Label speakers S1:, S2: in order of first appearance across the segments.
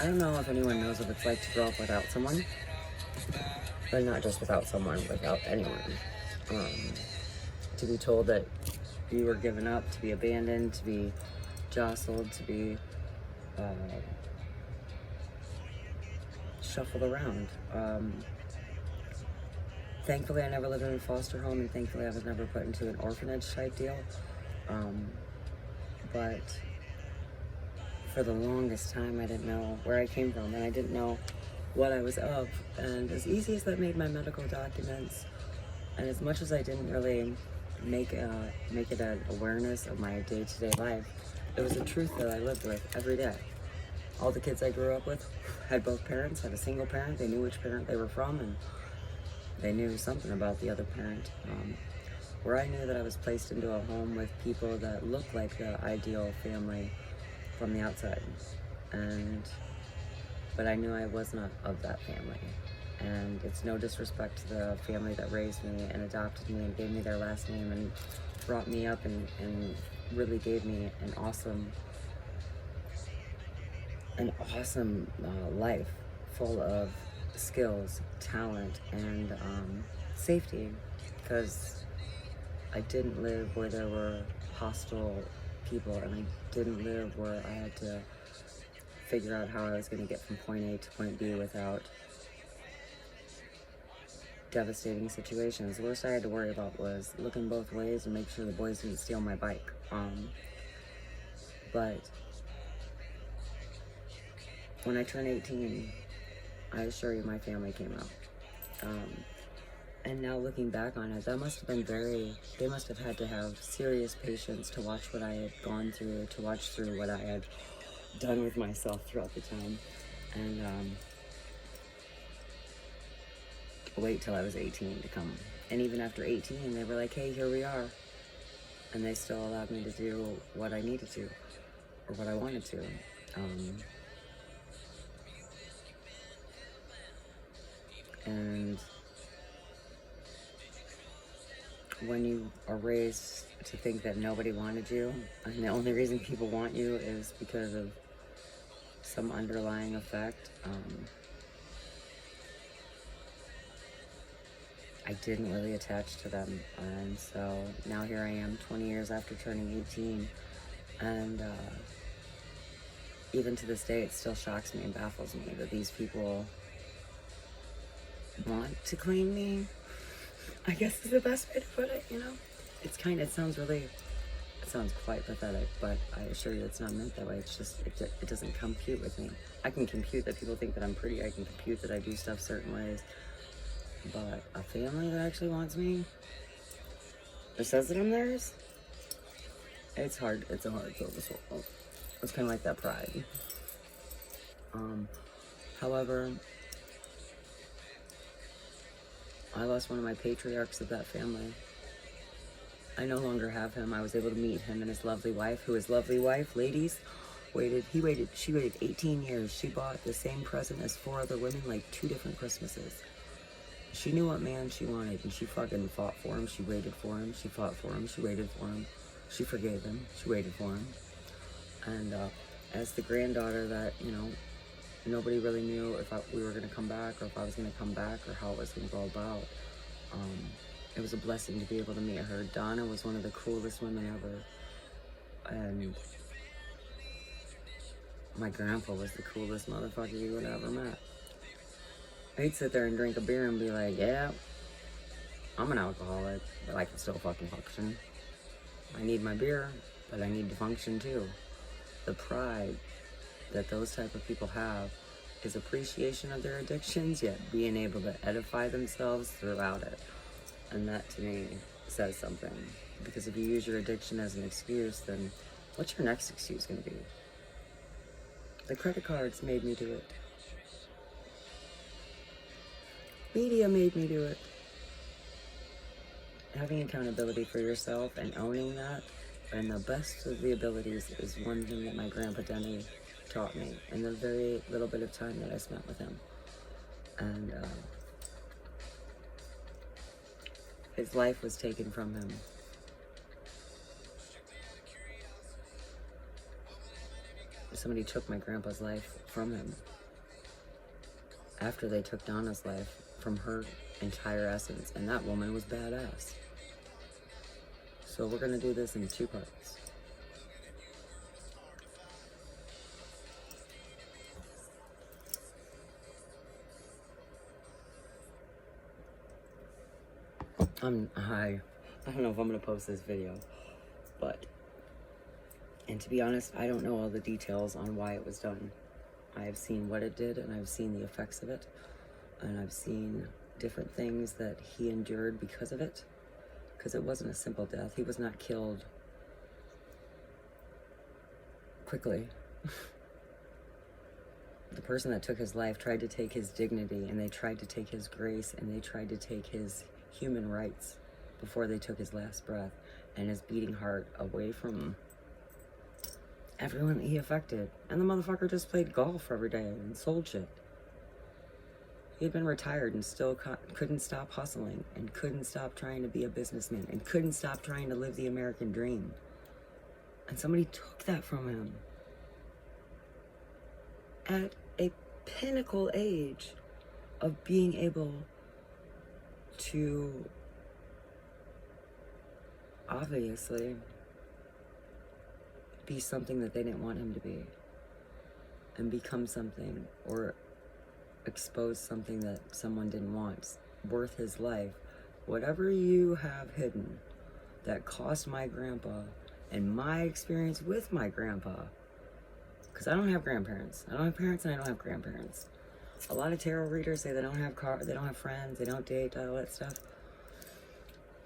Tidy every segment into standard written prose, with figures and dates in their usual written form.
S1: I don't know if anyone knows what it's like to grow up without someone, but not just without someone, without anyone. Um, to be told that you were given up, to be abandoned, to be jostled, to be uh, shuffled around. Thankfully, I never lived in a foster home, and thankfully, I was never put into an orphanage type deal. But for the longest time, I didn't know where I came from, and I didn't know what I was of. And as easy as that made my medical documents, and as much as I didn't really make it an awareness of my day-to-day life, it was a truth that I lived with every day. All the kids I grew up with had both parents, had a single parent. They knew which parent they were from, and they knew something about the other parent. Where I knew that I was placed into a home with people that looked like the ideal family from the outside, but I knew I was not of that family. And it's no disrespect to the family that raised me and adopted me and gave me their last name and brought me up and really gave me an awesome life full of skills, talent, and safety, because I didn't live where there were hostile people, and I didn't live where I had to figure out how I was going to get from point A to point B without devastating situations. The worst I had to worry about was looking both ways and make sure the boys didn't steal my bike. But when I turned 18, I assure you my family came out. And now looking back on it, that must have been they must have had to have serious patience to watch what I had gone through, to watch through what I had done with myself throughout the time. And wait till I was 18 to come. And even after 18, they were like, hey, here we are. And they still allowed me to do what I needed to, or what I wanted to. And when you are raised to think that nobody wanted you, and the only reason people want you is because of some underlying effect, I didn't really attach to them. And so now here I am 20 years after turning 18, and even to this day it still shocks me and baffles me that these people want to claim me, I guess is the best way to put it, you know? It sounds quite pathetic, but I assure you it's not meant that way. It's just, it doesn't compute with me. I can compute that people think that I'm pretty, I can compute that I do stuff certain ways, but a family that actually wants me, that says that I'm theirs, it's a hard pill to swallow. It's kind of like that pride. However, I lost one of my patriarchs of that family. I no longer have him. I was able to meet him and his lovely wife, ladies, she waited 18 years. She bought the same present as 4 other women, like 2 different Christmases. She knew what man she wanted, and she fucking fought for him. She waited for him. She fought for him. She waited for him. She forgave him. She waited for him. And as the granddaughter that, nobody really knew if we were going to come back, or if I was going to come back, or how it was going to go about. It was a blessing to be able to meet her. Donna was one of the coolest women ever. And my grandpa was the coolest motherfucker you would have ever met. I'd sit there and drink a beer and be like, yeah, I'm an alcoholic, but I can still fucking function. I need my beer, but I need to function too. The pride that those type of people have is appreciation of their addictions, yet being able to edify themselves throughout it. And that to me says something. Because if you use your addiction as an excuse, then what's your next excuse going to be? The credit cards made me do it. Media made me do it. Having accountability for yourself and owning that, and the best of the abilities, is one thing that my grandpa Denny taught me in the very little bit of time that I spent with him. And his life was taken from him. Somebody took my grandpa's life from him. after they took Donna's life from her entire essence, and that woman was badass. So we're gonna do this in 2 parts. I don't know if I'm gonna post this video, but, and to be honest, I don't know all the details on why it was done. I have seen what it did, and I've seen the effects of it, and I've seen different things that he endured because of it, because it wasn't a simple death. He was not killed quickly. The person that took his life tried to take his dignity, and they tried to take his grace, and they tried to take his human rights before they took his last breath and his beating heart away from everyone that he affected. And the motherfucker just played golf every day and sold shit. He had been retired and still couldn't stop hustling, and couldn't stop trying to be a businessman, and couldn't stop trying to live the American dream. And somebody took that from him at a pinnacle age of being able to obviously be something that they didn't want him to be, and become something, or expose something that someone didn't want, worth his life. Whatever you have hidden that cost my grandpa, and my experience with my grandpa, because I don't have grandparents. I don't have parents, and I don't have grandparents. A lot of tarot readers say they don't have they don't have friends, they don't date, all that stuff.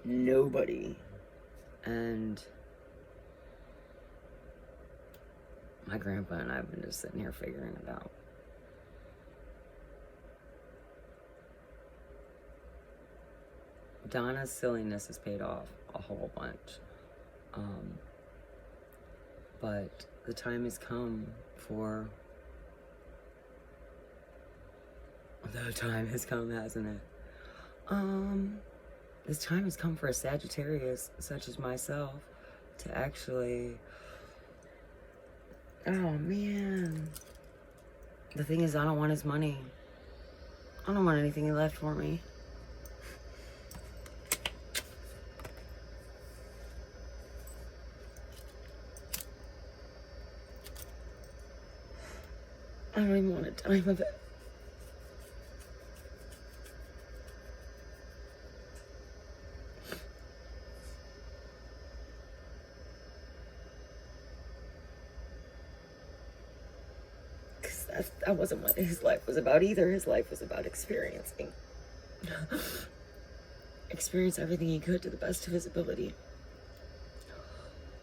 S1: Nobody. And my grandpa and I have been just sitting here figuring it out. Donna's silliness has paid off a whole bunch. But the time has come for... The time has come, hasn't it? This time has come for a Sagittarius such as myself to actually... Oh, man. The thing is, I don't want his money. I don't want anything he left for me. I don't even want a dime of it. Because that wasn't what his life was about either. His life was about experiencing. Experience everything he could to the best of his ability.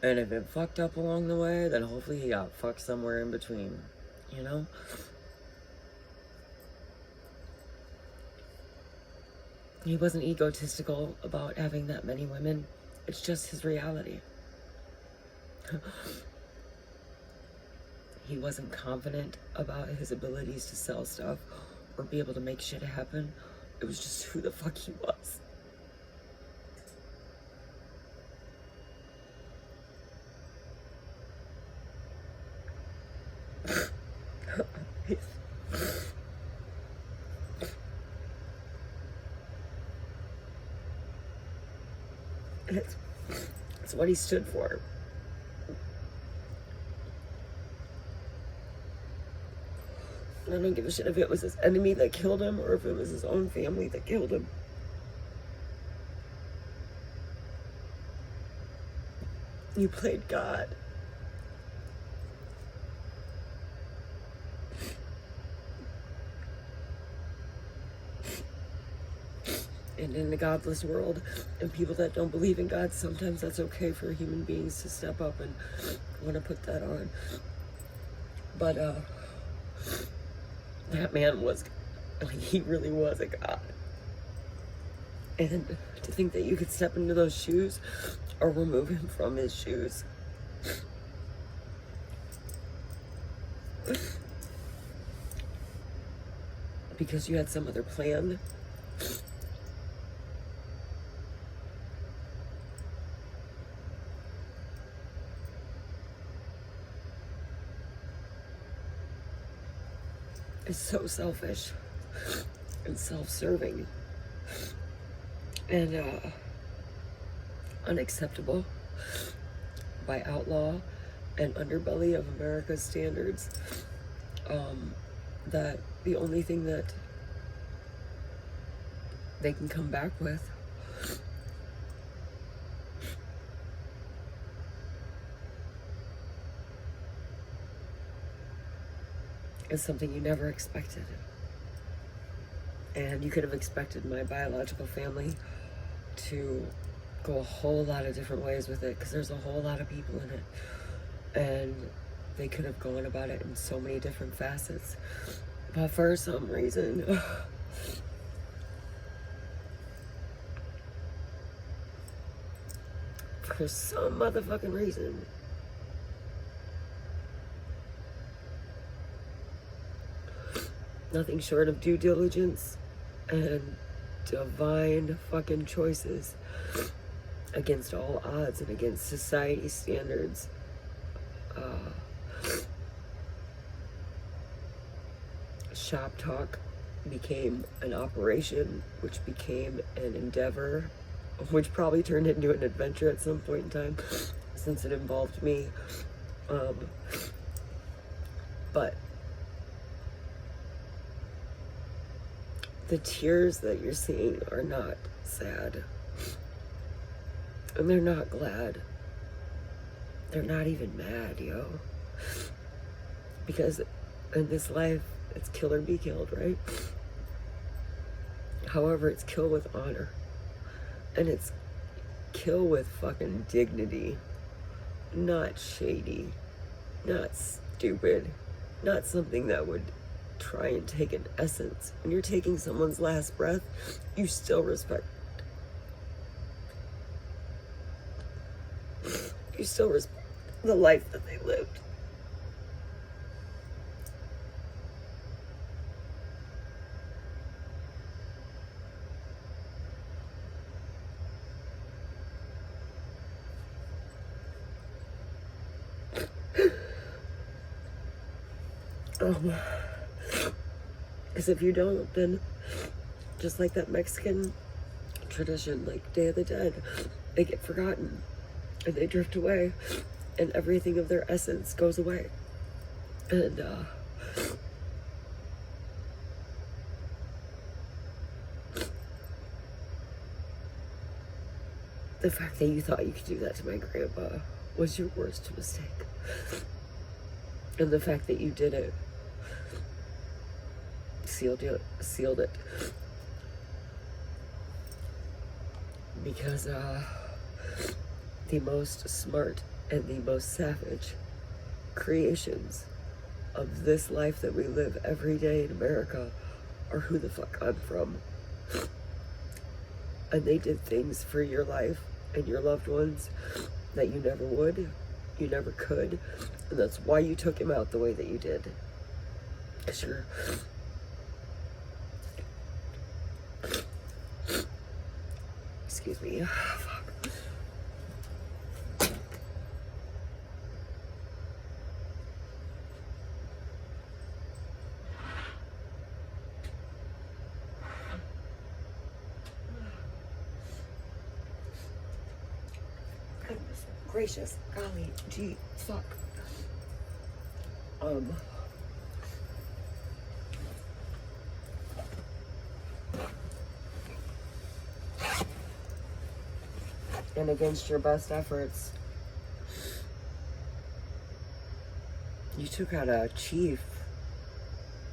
S1: And if it fucked up along the way, then hopefully he got fucked somewhere in between. You know? He wasn't egotistical about having that many women. It's just his reality. He wasn't confident about his abilities to sell stuff or be able to make shit happen. It was just who the fuck he was. It's what he stood for. I don't give a shit if it was his enemy that killed him or if it was his own family that killed him. You played God. And in the godless world, and people that don't believe in God, sometimes that's okay for human beings to step up and want to put that on. But, that man was, like, he really was a god. And to think that you could step into those shoes or remove him from his shoes. Because you had some other plan. Is so selfish. and self-serving and unacceptable by outlaw and underbelly of America's standards. That the only thing that they can come back with is something you never expected. And you could have expected my biological family to go a whole lot of different ways with it, because there's a whole lot of people in it. And they could have gone about it in so many different facets. But for some reason, for some motherfucking reason, nothing short of due diligence and divine fucking choices against all odds and against society standards, Shop Talk became an operation, which became an endeavor, which probably turned into an adventure at some point in time, since it involved me. But the tears that you're seeing are not sad. And they're not glad. They're not even mad, yo. Because in this life, it's kill or be killed, right? However, it's kill with honor. And it's kill with fucking dignity. Not shady. Not stupid. Not something that would try and take an essence. When you're taking someone's last breath, you still respect. You still respect the life that they lived. Because if you don't, then just like that Mexican tradition, like Day of the Dead, they get forgotten and they drift away and everything of their essence goes away. And the fact that you thought you could do that to my grandpa was your worst mistake. And the fact that you did it sealed it. Because the most smart and the most savage creations of this life that we live every day in America are who the fuck I'm from. And they did things for your life and your loved ones that you never would, you never could, and that's why you took him out the way that you did. Sure. Excuse me. Fuck. Goodness gracious, golly, gee, fuck. And against your best efforts, you took out a chief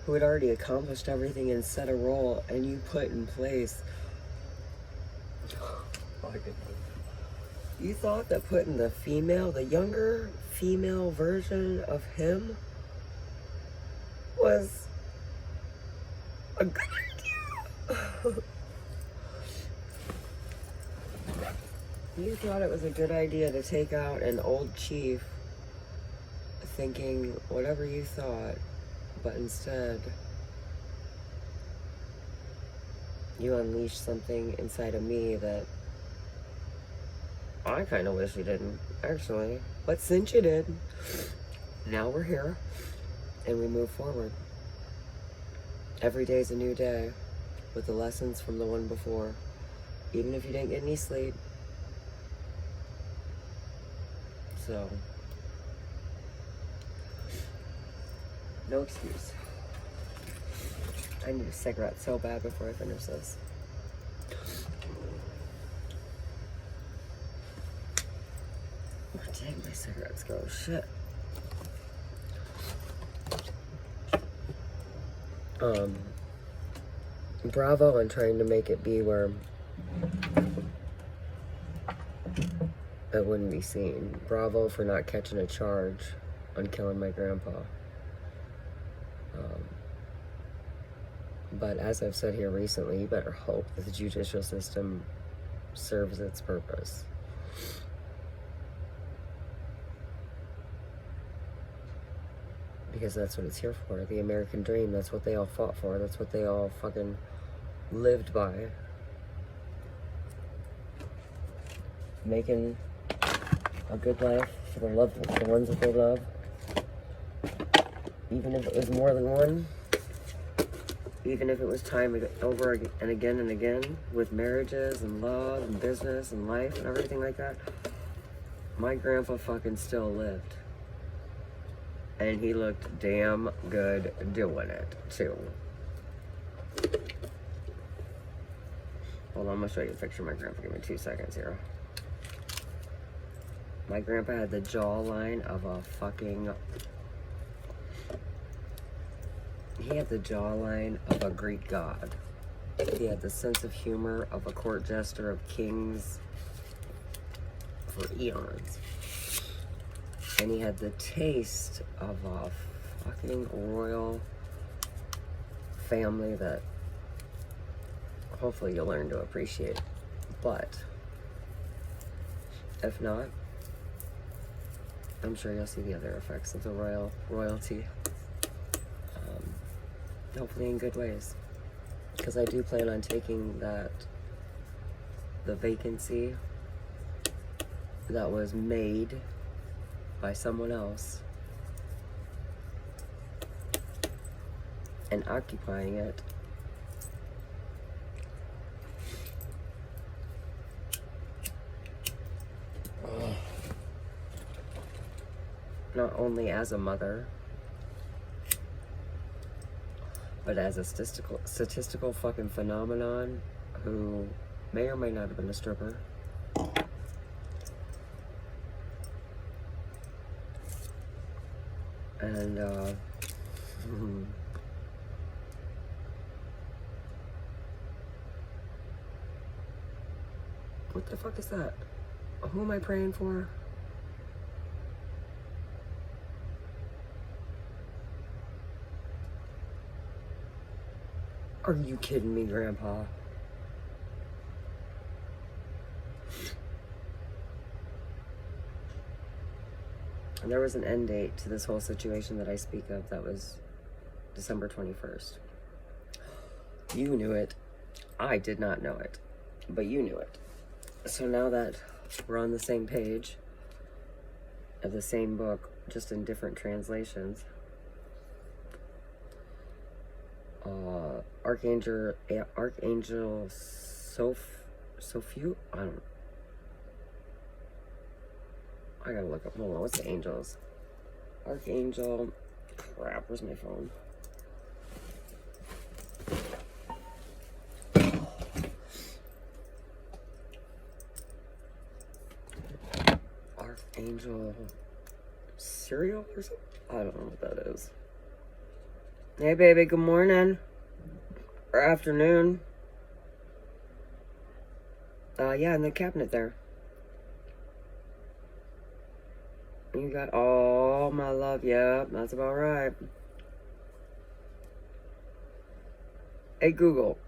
S1: who had already accomplished everything and set a role, and you put in place. You thought that putting the younger female version of him was a good idea. You thought it was a good idea to take out an old chief, thinking whatever you thought, but instead you unleashed something inside of me that I kind of wish you didn't, actually. But since you did, now we're here and we move forward. Every day's a new day with the lessons from the one before. Even if you didn't get any sleep. So, no excuse. I need a cigarette so bad before I finish this. Where did my cigarettes go? Shit. Bravo on trying to make it be where it wouldn't be seen. Bravo for not catching a charge on killing my grandpa. But as I've said here recently, you better hope that the judicial system serves its purpose. Because that's what it's here for. The American dream. That's what they all fought for. That's what they all fucking lived by. Making a good life for the ones that they love. Even if it was more than one. Even if it was time over and again with marriages and love and business and life and everything like that. My grandpa fucking still lived. And he looked damn good doing it, too. Hold on, I'm gonna show you a picture of my grandpa. Give me 2 seconds here. My grandpa had the jawline of a fucking... He had the jawline of a Greek god. He had the sense of humor of a court jester of kings for eons. And he had the taste of a fucking royal family that hopefully you'll learn to appreciate. But if not, I'm sure you'll see the other effects of the royalty. Hopefully in good ways. Because I do plan on taking the vacancy that was made by someone else and occupying it not only as a mother but as a statistical fucking phenomenon who may or may not have been a stripper. And, what the fuck is that? Who am I praying for? Are you kidding me, Grandpa? And there was an end date to this whole situation that I speak of that was December 21st. You knew it. I did not know it. But you knew it. So now that we're on the same page of the same book, just in different translations, Archangel Sophiu? I gotta look up. Hold on, what's the angels? Archangel. Crap, where's my phone? Archangel cereal or something? I don't know what that is. Hey, baby, good morning. Or afternoon. Yeah, in the cabinet there. You got all my love. Yep, that's about right. Hey, Google.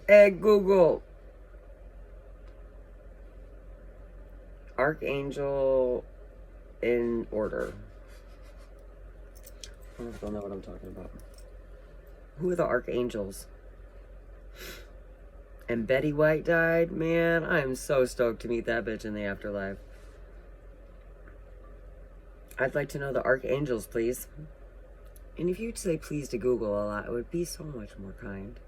S1: Hey, Google. Archangel in order. I don't know if they'll know what I'm talking about. Who are the archangels? And Betty White died? Man, I am so stoked to meet that bitch in the afterlife. I'd like to know the archangels, please. And if you'd say please to Google a lot, it would be so much more kind.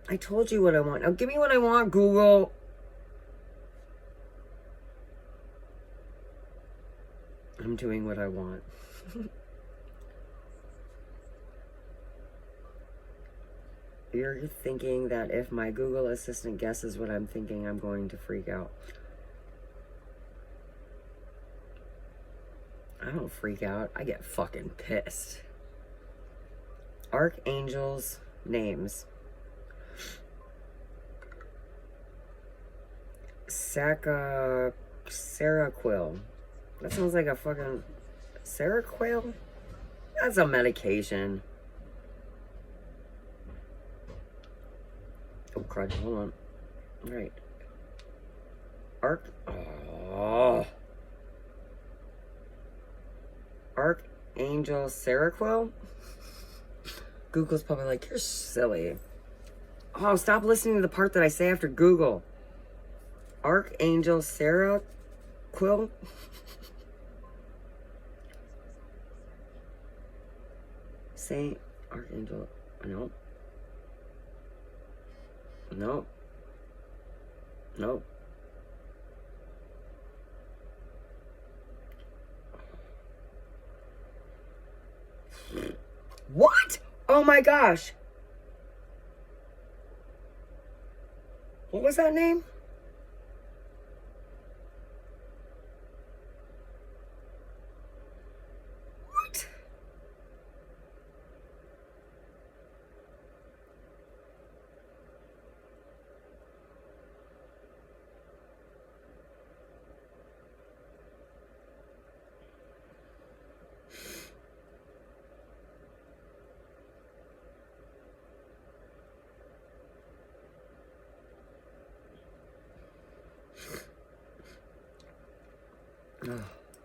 S1: I told you what I want. Now give me what I want, Google. I'm doing what I want. You're thinking that if my Google Assistant guesses what I'm thinking, I'm going to freak out. I don't freak out. I get fucking pissed. Archangels' names. Seroquel. That sounds like a fucking... Seroquel? That's a medication. Oh, crud. Hold on. All right. Archangel Seroquel? Google's probably like, you're silly. Oh, stop listening to the part that I say after Google. Archangel Seroquel? Saint Archangel. No. No. No. What? Oh my gosh. What was that name? What? Oh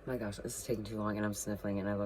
S1: my gosh, this is taking too long and I'm sniffling and I look